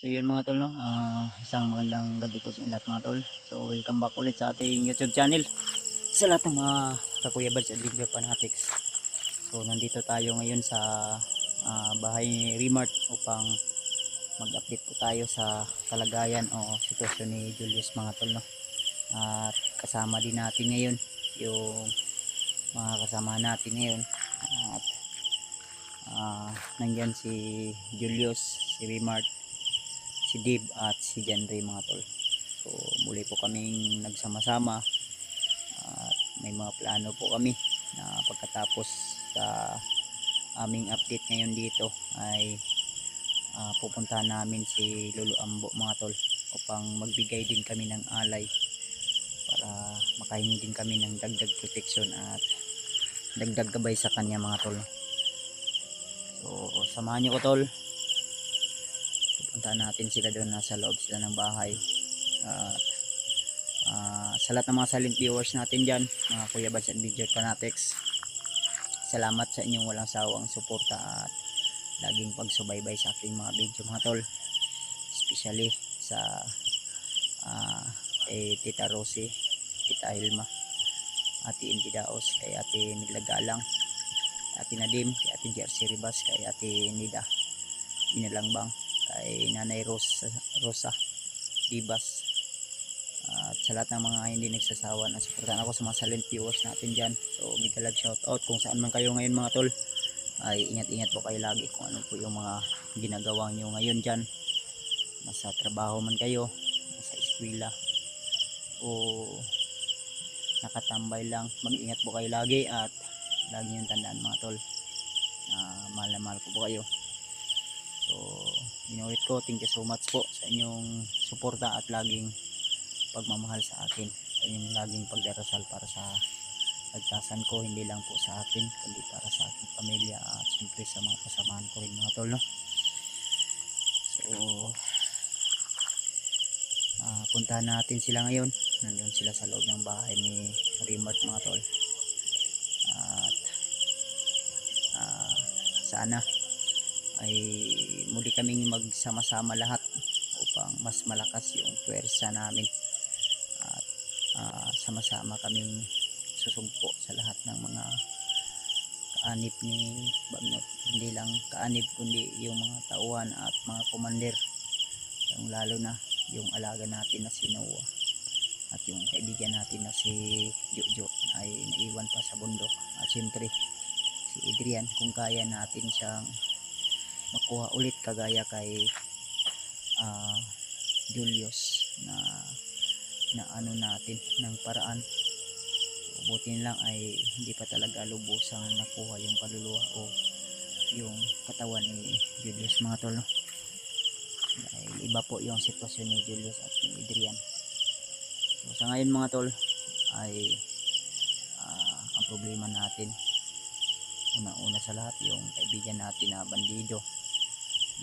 So yun mga tol, no? Isang magandang gabi po sa lahat mga tol. So welcome back ulit sa ating YouTube channel. Sa lahat ng mga kakuya buds at video fanatics. So nandito tayo ngayon sa bahay ni Remart upang mag-update po tayo sa kalagayan o sitwasyon ni Julius mga tol, no? At kasama din natin ngayon yung mga kasama natin ngayon. At nandyan si Julius, si Remart, si Dib at si Janry mga tol. So muli po kaming nagsama-sama at may mga plano po kami na pagkatapos sa aming update ngayon dito ay pupuntahan namin si Lolo Ambo mga tol upang magbigay din kami ng alay para makahingi din kami ng dagdag proteksyon at dagdag gabay sa kanya mga tol. So samahan nyo ko tol, puntahan natin sila doon, nasa loob sila ng bahay. At sa lahat ng mga silent viewers natin dyan, mga kuya buds and video fanatics, salamat sa inyong walang sawang suporta at laging pagsubaybay sa aking mga video mga tol, especially sa kay Tita Rosie, Tita Hilma, Ate Indy Daos, kay Ate Midlagalang, Ate Nadim, kay Ate Jersey Ribas, kay Ate Nida Binalangbang, kay Nanay Rosa Dibas, at sa lahat ng mga hindi nagsasawa na suportahan ako sa mga silent viewers natin dyan. So big love shout out kung saan man kayo ngayon mga tol, ay ingat-ingat po kayo lagi kung ano po yung mga ginagawa nyo ngayon dyan. Nasa trabaho man kayo, nasa eskwela o nakatambay lang, mag-ingat po kayo lagi at lagi nyo tandaan mga tol na mahal na mahal ko po kayo. So inulit ko, thank you so much po sa inyong suporta at laging pagmamahal sa akin, sa inyong laging pagdarasal para sa pagtasan ko, hindi lang po sa akin kundi para sa aking pamilya at siyempre sa mga kasamahan ko rin mga tol, no? So puntahan natin sila ngayon. Nandun sila sa loob ng bahay ni Remart mga tol. At sana ay muli kaming magsama-sama lahat upang mas malakas yung puwersa namin at sama-sama kaming susugpo sa lahat ng mga kaanib ni Bagnot. Hindi lang kaanib kundi yung mga tauhan at mga commander, yung lalo na yung alaga natin na si Noah at yung kaibigan natin na si Jojo ay naiwan pa sa bundok. At siyempre si Adrian, kung kaya natin siyang makuha ulit kagaya kay Julius na ano natin ng paraan. Buti lang ay hindi pa talaga lubusang nakuha yung kaluluwa o yung katawan ni Julius mga tol, no? Dahil iba po yung sitwasyon ni Julius at ni Adrian. So sa ngayon mga tol ay ang problema natin, una-una sa lahat yung kaibigan natin na bandido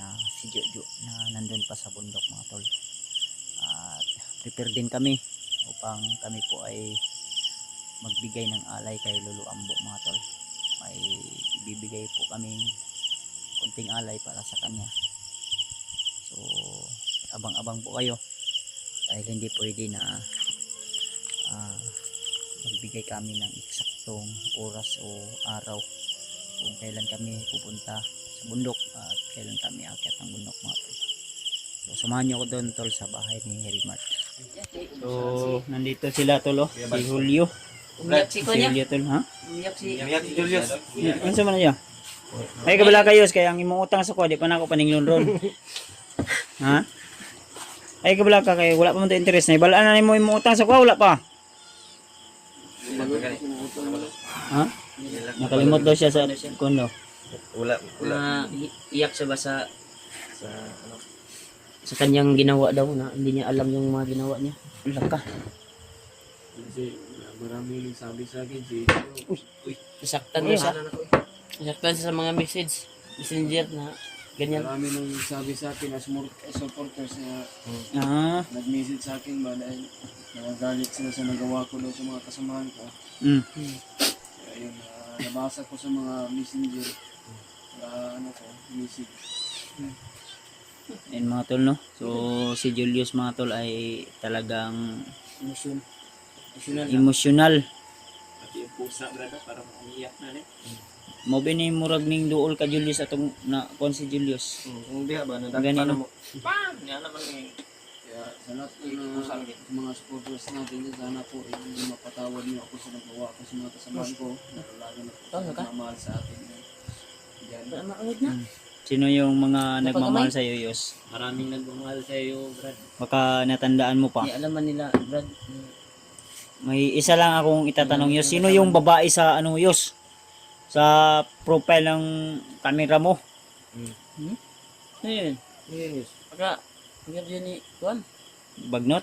na si Jojo na nandun pa sa bundok mga tol. At prepare din kami upang kami po ay magbigay ng alay kay Lolo Ambo mga tol. May ibibigay po kaming konting alay para sa kanya. So abang-abang po kayo dahil hindi pwede na magbigay kami ng eksaktong oras o araw kung kailan kami pupunta sa bundok at kailan kami aakyat ng bundok mga tol. So samahan nyo ko doon tol sa bahay ni Remart. So nandito sila tol, si Julio. Umiyak si Kuya. Julio tol, ha? Umiyak si Julius. Ano sa man niya? Ay kabala kayo kaya ang imong utang sa ko di pa nako paninglon ron. Ha? Ay kabala ka kay wala pa man to interest na ibalaan na nimo imong utang sa ko wala pa. Ha? Nakalimot daw siya sa kondo. Wala. iyak siya ba sa ano, sa kanyang ginawa daw na hindi niya alam yung mga ginawa niya. Wala ka. Kasi marami sabi sa akin si Nasaktan daw siya. Nasaktan siya sa mga messenger na ganyan. marami nang sabi sa akin na supporters na nag-message sa akin ba dahil nagagalit sila sa nagawa ko daw sa mga kasamahan ko. Kaya yun, nabasa ko sa mga messenger ano ko, message. And mga tol, no? So, si Julius mga tol ay talagang Emotion. Emotional na. emotional. Pati yung pusa, brad, para umiyak na rin. Mo ni murag ning duol ka Julius atong na kon si Julius. Kung diha ba, Ganino. Bang! Yan naman eh. Kaya sa lahat ng mga supporters natin, sana po hindi mapatawad niyo ako sa nagawa ko sa mga kasamahan ko. Lalo na po sa nagmamahal sa atin. Yan. Maunod na. Sino yung mga nagmamahal sa iyo, Yos? Maraming nagmamahal sa iyo, brad. Baka natandaan mo pa. Di alaman nila, Brad. May isa lang akong itatanong, Yos. Sino yung babae sa ano, Yos? Sa profile ng camera mo? Ayun. Yes. Pagka, hanggang dyan ni Juan. Bagnot?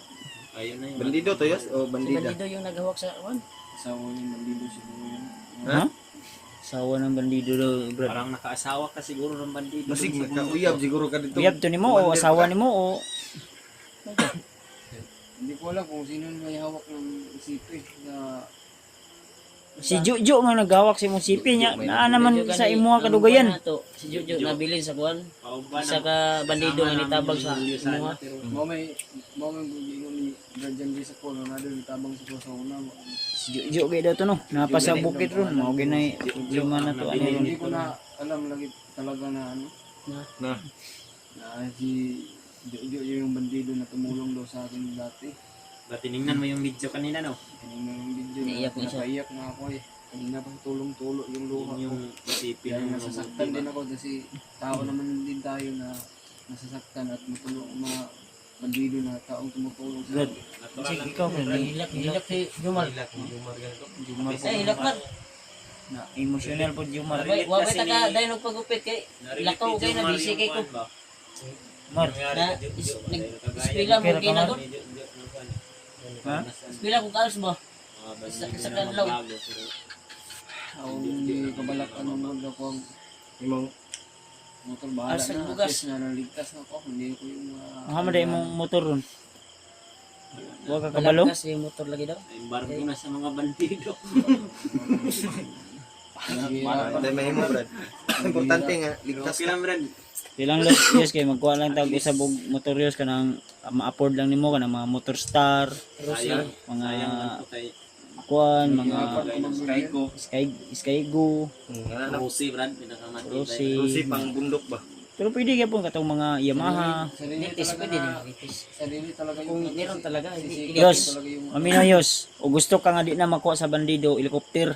Ayun na yun. Bandido to, yes? O Si bandida? Bandido yung naghawak sa Juan. Asawa yung bandido siguro yun. Ha? Sawa ng bandido daw, bro. Parang nakaasawa ka siguro ng bandido. Basig, nagkauyab siguro ka dito. Uyab to ni mo o asawa ni mo o Hindi ko alam kung sino may hawak ng isipi na si Jojo nga naghawak sa imong sipi niya. Naa naman sa imo nga kadugayan. Si Jojo nabilin sa Juan. Pauban Isa ka bandido nga nitabag sa imuha. may bugingon ni Guardian Lee sa Polo na doon tabang sa sa una. Si Jojo kay daw to no. Napa sa bukid ron. Mao ginay problema na to ano ron. Hindi ko na alam lagi talaga na ano Na. na si Jojo yung bandido na tumulong daw sa akin dati. Ba, tinignan mo yung video kanina, no? Kanina yung video Naiyak na siya. napaiyak na ako eh. Kanina pa tulong-tulo yung luha Yun ko. yung isipin Kaya ng nasasaktan din ako kasi tao naman din tayo na nasasaktan at matulong mga bandido na taong tumutulong sa akin. Sige ikaw bro. Hilak si Jumar. Jumar Ay, hilak man. na emotional po Jumar. Wabay taga dahil nagpagupit kay lakaw kay na busy kay ko. Mar. Na ispila mo kay na ko. Ha? Ispila ko kaos ba? Sa kanlaw. Ako hindi kabalakan ng mundo ko ang imong motor bahala Arsag na. bugas. At least na naligtas na ako. Hindi ko yung Ang hamada imong motor ron. Wa ka kabalo? Balagtas yung motor lagi daw. Embargo na sa mga bandido. Patay mahimo, Brad. Importante nga, ligtas Okay lang, brad. Ilang yes kay magkuha lang tag isa bug motor yos kanang ma-afford lang nimo kanang mga motor star, Sayang. mga Sayang lang po tayo. kuan, mga Skygo. Skygo, Rusi, brad. Pinakamati. Rossi. pang bundok ba? Pero pwede ka po katong mga Yamaha. Sarili Nitis talaga pwede din na, nitis. sarili talaga Kung yung meron talaga, sisiki Yos, talaga yung mamino yos. O gusto ka nga di na makuha sa bandido, helicopter.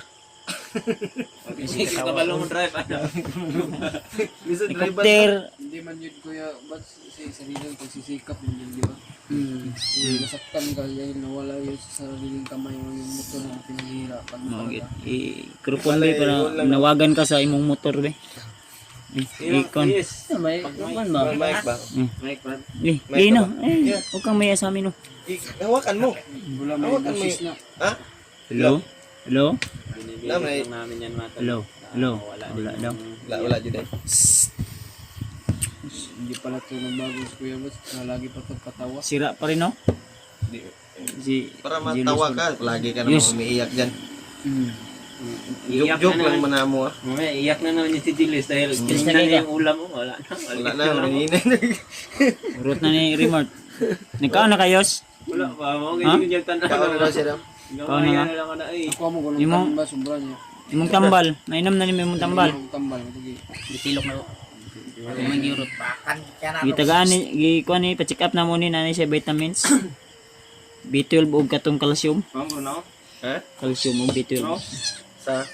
Kasi kabalo mo drive. Helicopter. hindi man yun kuya, ba't si sarili ko sisikap yun, di ba? Nasaktan ka dahil nawala yun sa sariling kamay mo yung motor na pinaghihirapan mo Mga talaga. krupon be para nawagan ka sa imong motor be. Ikon. Yes. May kuman ba? Mic ba? Mike, brad. No. Huwag kang maya sa amin no. Hawakan mo. Wala may Hawakan mo boses na. Ha? Hello? Hello? Binibigyan lang namin yan, mga tol. Hello? Hello? Wala Wala din daw. yung- Wala dyan eh. Hindi pala ito nagbago si Kuya Bats. Lagi pa ito patawa. Sira pa rin no? Si Para Julius matawa pa- ka, lagi ka Yes. naman umiiyak dyan. Iyak Joke na lang naman. mana mo ah. Mamaya, iyak na naman yung si Julius dahil Yes, tinignan talaga. niya yung ulam mo. Wala na. Wala na, nanginay. Urot na ni Remart. Nagkaan na kayos? Wala pa. Mga Ha? ganyan yung tanda. Kaon na siya daw. Kaon na nga. Gawin na lang ka na eh. Ako mo kung Imong- nang ba, sobra niya. Imong tambal. Nainom na ni imong tambal. Imong tambal. Sige. Bitilok na ko. May giurot. Gitagaan ni gikuan ni pa-check up na mo ni nanay siya vitamins. B12 ug katong calcium. Pamo na. Ha? Calcium ug B12. Sa?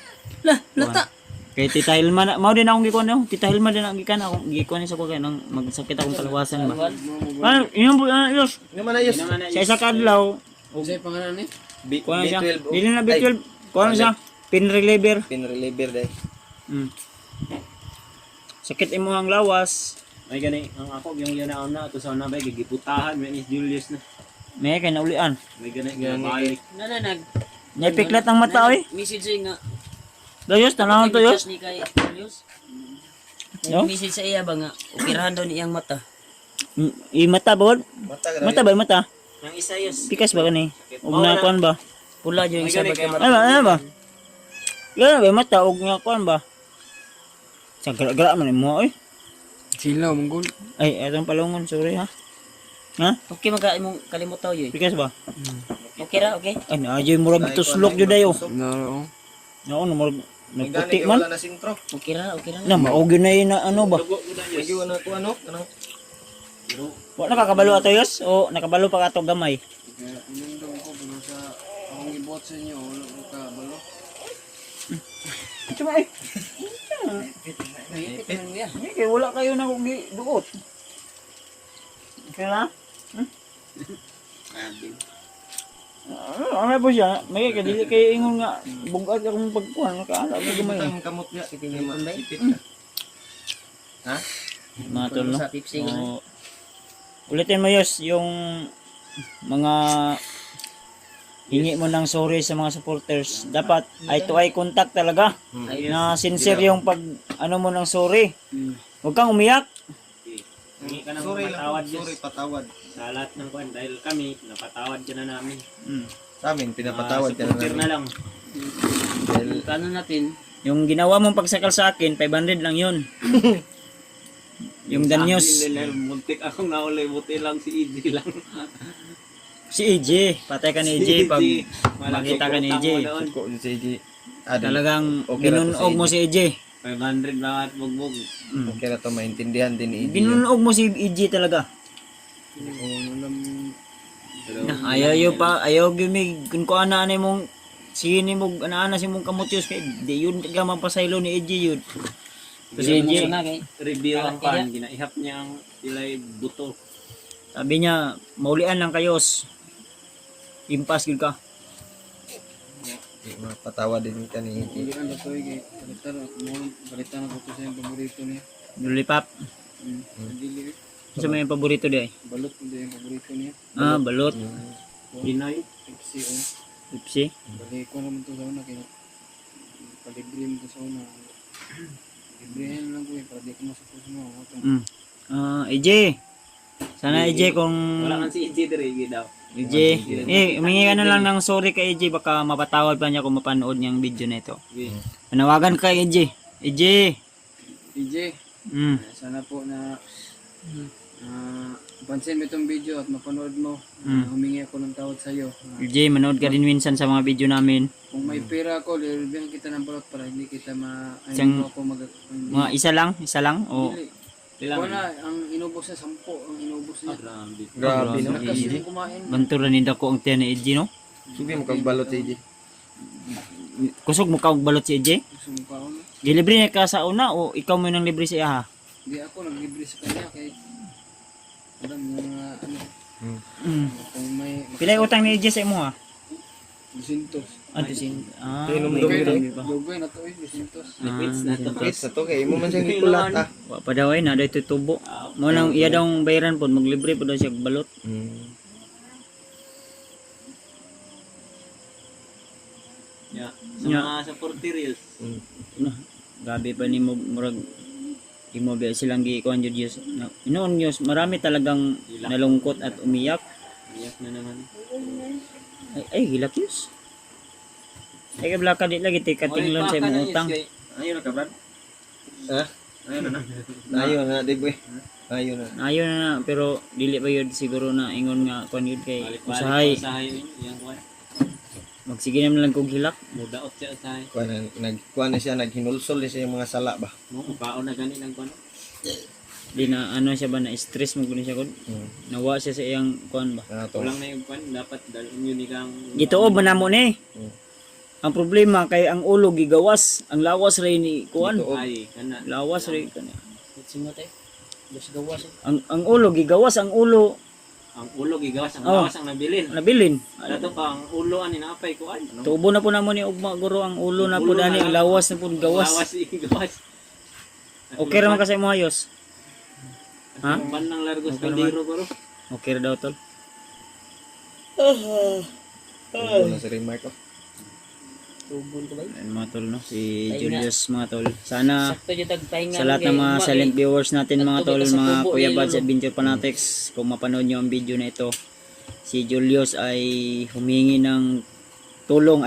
Lah, lata. Kay Tita Hilma na, mao din akong gikuan no. Tita Hilma din ang gikan akong gikuan ni sa ko kay nang magsakit akong kalawasan ba. Ano, inom po yos. Nga man ayos. Sa isa ka adlaw, Sa'yo pangalan ni? kuan na siya. B12. Dili na B12. Kuan na siya. Pain reliever. Pinreliver dahil. Mm. Sakit imo ang lawas. May gani. Ang ako, yung yun na ito sa unabay. Gigiputahan. May ni Julius na. May kay naulian. May gani. Balik. Nananag. Naipiklat ang mata oy. Message nga. Dayos tanawon to yos. Ni kay Julius. No? Message sa iya ba nga operahan daw ni iyang mata. I mata ba? Mata ka Mata ba mata? Ang isa yus. Pikas ba kani? Ug na kuan ba? Pula yung isa ba kay mata. Ano ba? Yan ba mata ug nga kuan ba? Sa gara-gara man mo oy. Sila manggol. Ay, etong palungon, sorry ha. Ha? Okay maga imong kalimot taw yoy. Pikas ba? Okay ra, okay. Ay, naadyo yung murag tuslok yun dayo. No. Oo, no, murag nagputi man. Wala na sintro. Okay ra, okay ra. Na, maog yun na yun na ano ba? Medyo ano ko ano? Kanang Wa nakakabalo ato yos? O nakabalo pa ka ato gamay? Kaya inundong ko pero sa akong ibot sa inyo wala ko ka balo. Tsaka eh. Kaya wala kayo na kung duot. Kaya na? Ano po siya? May kadili kayo ingon nga bugad akong pagkuhan. Nakaala ko gamay. ang kamot nga kiting Ano ba? ipit ka. Ha? Mga tol, no? Sa tipsy. Oo. Ulitin mo yos yung mga hingi mo ng sorry sa mga supporters. Dapat eye to eye contact talaga. Na sincere yung pag ano mo ng sorry. Huwag kang umiyak. Hindi ka nang Sorry lang. patawad Sorry, patawad. sa lahat ng kwan. Dahil kami, napatawad ka na namin. Sa amin, pinapatawad ka na Supporter namin. na lang. Dahil Plano natin. Yung ginawa mong pagsakal sa akin, 500 lang yun. Yung danyos. Muntik akong naulay. Buti lang si EJ lang. Si EJ. Patay ka ni EJ pag makita ka ni EJ. ko si AJ. Talagang Okay na to binunog si mo si EJ. 500 na at bugbog. Okay na to, maintindihan din ni AJ. Binunog mo si EJ talaga. Ayaw yo pa, ayaw gimig kun ko ana ani mong sini mo ana si mong kamutyos kay di yun ka mapasaylo ni EJ yun. Kasi EJ, na kay. Review ang kwan. Ginaihap niya ang ilay buto. sabi niya, maulian lang kayos. Impas gud ka. Mapatawad din ka ni AJ. Hindi ang datoy kay palitan ako mo palitan ako to sa yung paborito niya. Lollipop. Dili Sa may paborito di ay. balot ko din yung paborito niya. Ah, balot. Pinoy. Pepsi o. Pepsi. Balik ko naman to sa una kaya palibre mo to sa una. Librihan lang ko eh para di ko masapos mo. EJ. Sana EJ kung Wala kang si EJ dire daw. EJ. Humingi ka na lang ng sorry kay EJ baka mapatawad pa niya kung mapanood niya ang video na ito. Manawagan ka kay EJ. EJ. DJ, sana po na pansin mo itong video at mapanood mo. Humingi ako ng tawad sa iyo. EJ, manood ka din minsan sa mga video namin. Kung may pera ako, lilibigyan kita ng balot para hindi kita Isang- ano ako Mga isa lang o Wala, ang inubos na 10, ang inubos niya. Grabe no. Lakas AJ. yung kumain. bantura ni dako ang tiyan ni EJ no? Subi mo kagbalot si AJ. Kusog mo ka og balot si EJ? Gusto mo pa ako na. Gilibre na ka sa una o ikaw mo nang libre sa iya ha? Hindi ako naglibre sa kanya kay alam mo mga ano, kung may Pila yung utang ni EJ sa imo ha? 200. Inom may daw utang yun. di ba? Dugay na to eh, 200. Liquids na to. Yes, na to kay mo man siyang ikulat ah. Wa pa daw ay na daw tubo. Mo nang iya daw bayaran pod maglibre pod daw siya og balot. Yeah. Sa mga supporters. Gabi pa ni mo murag imo ba silang giikuan jud Diyos. Inoon Diyos, marami talagang nalungkot at umiyak. Iyak na naman. Ay hilak Diyos. Ay kabla ka di lagi tikatinglon sa imong utang. Ayun na ka, Brad. Ha? Ayun na. Ayo na di boy. Ayo na. Ayo na pero dili pa yun siguro na ingon nga kuan yun kay usahay. Usahay. Yang kuwan. Magsige naman lang kog hilak. Mudaot siya usahay. Kuan na siya naghinulsol na siya yung mga sala ba. Paon na gani ng kuwan. Di na ano siya ba na stress mo guni siya kun. Nawa siya sa iyang kuan ba. Ano to? Kulang na yung kuwan. Dapat dahil yun kang... Gituob man namo ni. Ang problema kay ang ulo gigawas, ang lawas ray ni kuan. Ay, kana. Lawas ray kani. Simote. Dos gawas. Ang ulo gigawas, ang ulo Ang ulo gigawas. Ang Oh. lawas ang nabilin. nabilin. Dato pa ang ulo ani napay kuan. Tubo na po namo ni ugma guro ang ulo na po dani, ang lawas na po gawas. Lawas igawas. Okay ra man kasi mo ayos. Ha? Ban ng largos Okay kaldero ko. Okay ra daw tol. Ano na si Remark oh. Tubon ko ba? Ayun mga tol no, si Julius mga tol. Sana Sakto jud tagpahinga. sa lahat ng mga silent viewers natin mga tol, At tubig mga sa tubo, Kuya yun, Bads ano? Adventure Fanatics, kung mapanood nyo ang video na ito, si Julius ay humingi ng tulong,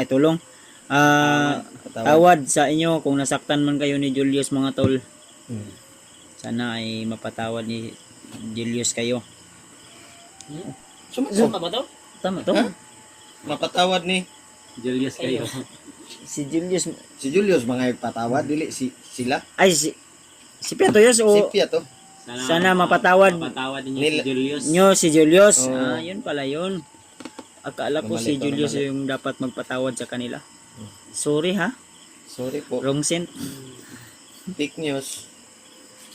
tawad sa inyo kung nasaktan man kayo ni Julius mga tol. Sana ay mapatawad ni Julius kayo. Suma ba to? Tama to? Mapatawad ni Julius kayo. Si Julius si Julius mga ipatawad dili sila. ay si Piatoyos Si o Pia to. sana mapatawad ninyo Nila- si Julius. nyo si Julius. Oo. Yun pala yun. Akala ko si Bumalik, Julius bumalik. yung dapat magpatawad sa kanila. Sorry ha. Sorry po. Wrong sent. Fake news.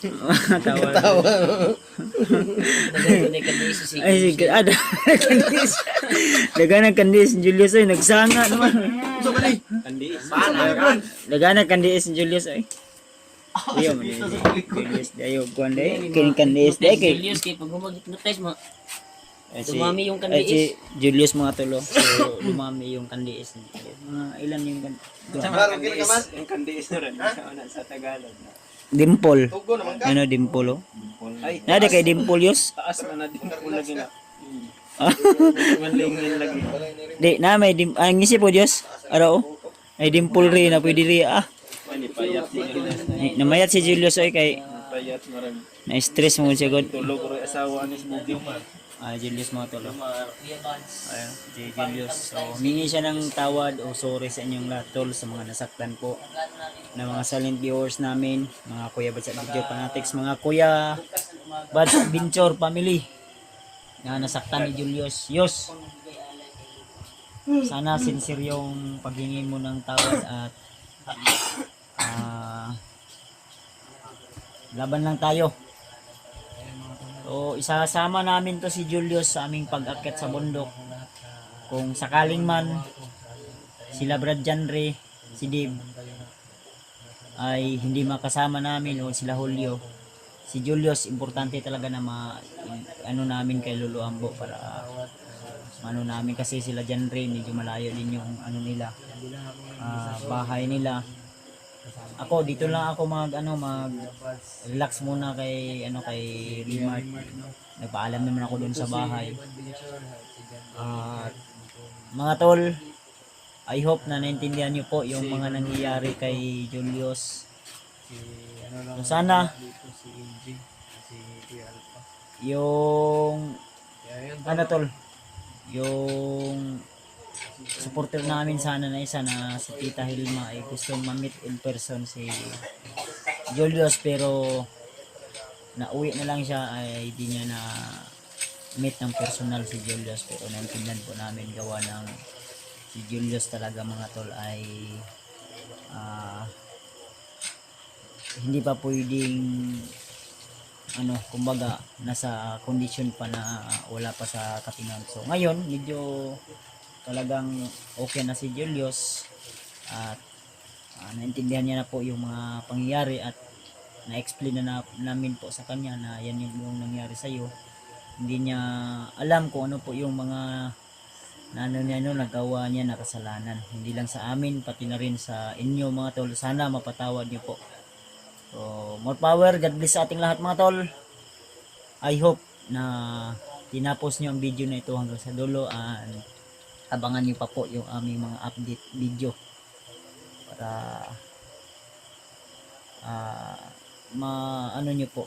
Tawad. Tawa. Nagay ka din si Ay, ada. Kandis. Daganang kandis Julius ay nagsanga naman. Kandi. Daganang kandis Julius ay. Iyo man Julius dayo kuande kin kandis day kay Julius kay pag humagit mo. si- Dumami yung ay, si kandiis. Julius mga tulo. So lumami yung kandis. Mga ilan yung Klaro kini ka man. Ang kandiis na rin. Sa Tagalog. dimple. Tugo naman ka. Ano dimple oh? Ay, Nada kay dimple yus. taas na din ko lagi na. Manlingin lagi. Di na may ang ngisi po Dios. Araw. Ay dimple rin na pwede rin ah. Ani payat si Julius. Ay, namayat si Julius ay kay Payat maram. na-stress mo siya god. Tulog ko rin asawa ni Smoothie man. Julius mga tulo. Ayun, si Julius. So, humingi siya ng tawad o sorry sa inyong lahat tol sa mga nasaktan po na mga silent viewers namin, mga kuya Bads at Video Fanatics, mga kuya Bads Adventure family na nasaktan ni Julius. Yos! Sana sincere yung paghingi mo ng tawad at laban lang tayo. So, isasama namin to si Julius sa aming pag-akyat sa bundok. Kung sakaling man sila Brad Janre, si Dave ay hindi makasama namin o sila Julio, si Julius importante talaga na ano namin kay Lolo Ambo para ano namin kasi sila Janre medyo malayo din yung ano nila bahay nila. Ako dito lang ako mag relax muna kay Remart. Nagpaalam naman ako doon sa bahay. At mga tol, I hope na naintindihan niyo po yung mga nangyayari kay Julius. So sana yung tol, yung supporter namin sana na isa na si Tita Hilma ay gusto ma-meet in person si Julius pero nauwi na lang siya ay di niya na meet ng personal si Julius pero naintindihan po namin gawa ng si Julius talaga mga tol ay hindi pa pwedeng kumbaga nasa condition pa na wala pa sa katingan. So ngayon medyo talagang okay na si Julius at naintindihan niya na po yung mga pangyayari at na-explain na namin po sa kanya na yan yung nangyari sa iyo. Hindi niya alam kung ano po yung mga nagawa niya na kasalanan. Hindi lang sa amin pati na rin sa inyo mga tol. Sana mapatawad niyo po. So more power, God bless sa ating lahat mga tol. I hope na tinapos niyo ang video na ito hanggang sa dulo and abangan niyo pa po yung aming mga update video para niyo po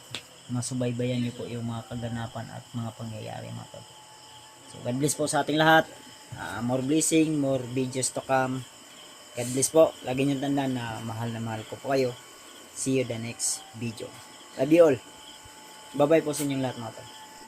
masubaybayan niyo po yung mga kaganapan at mga pangyayari mga tol. So God bless po sa ating lahat. More blessing, more videos to come. God bless po. Lagi niyo tandaan na mahal ko po kayo. See you the next video. Love you all. Bye bye po sa inyong lahat mga tol.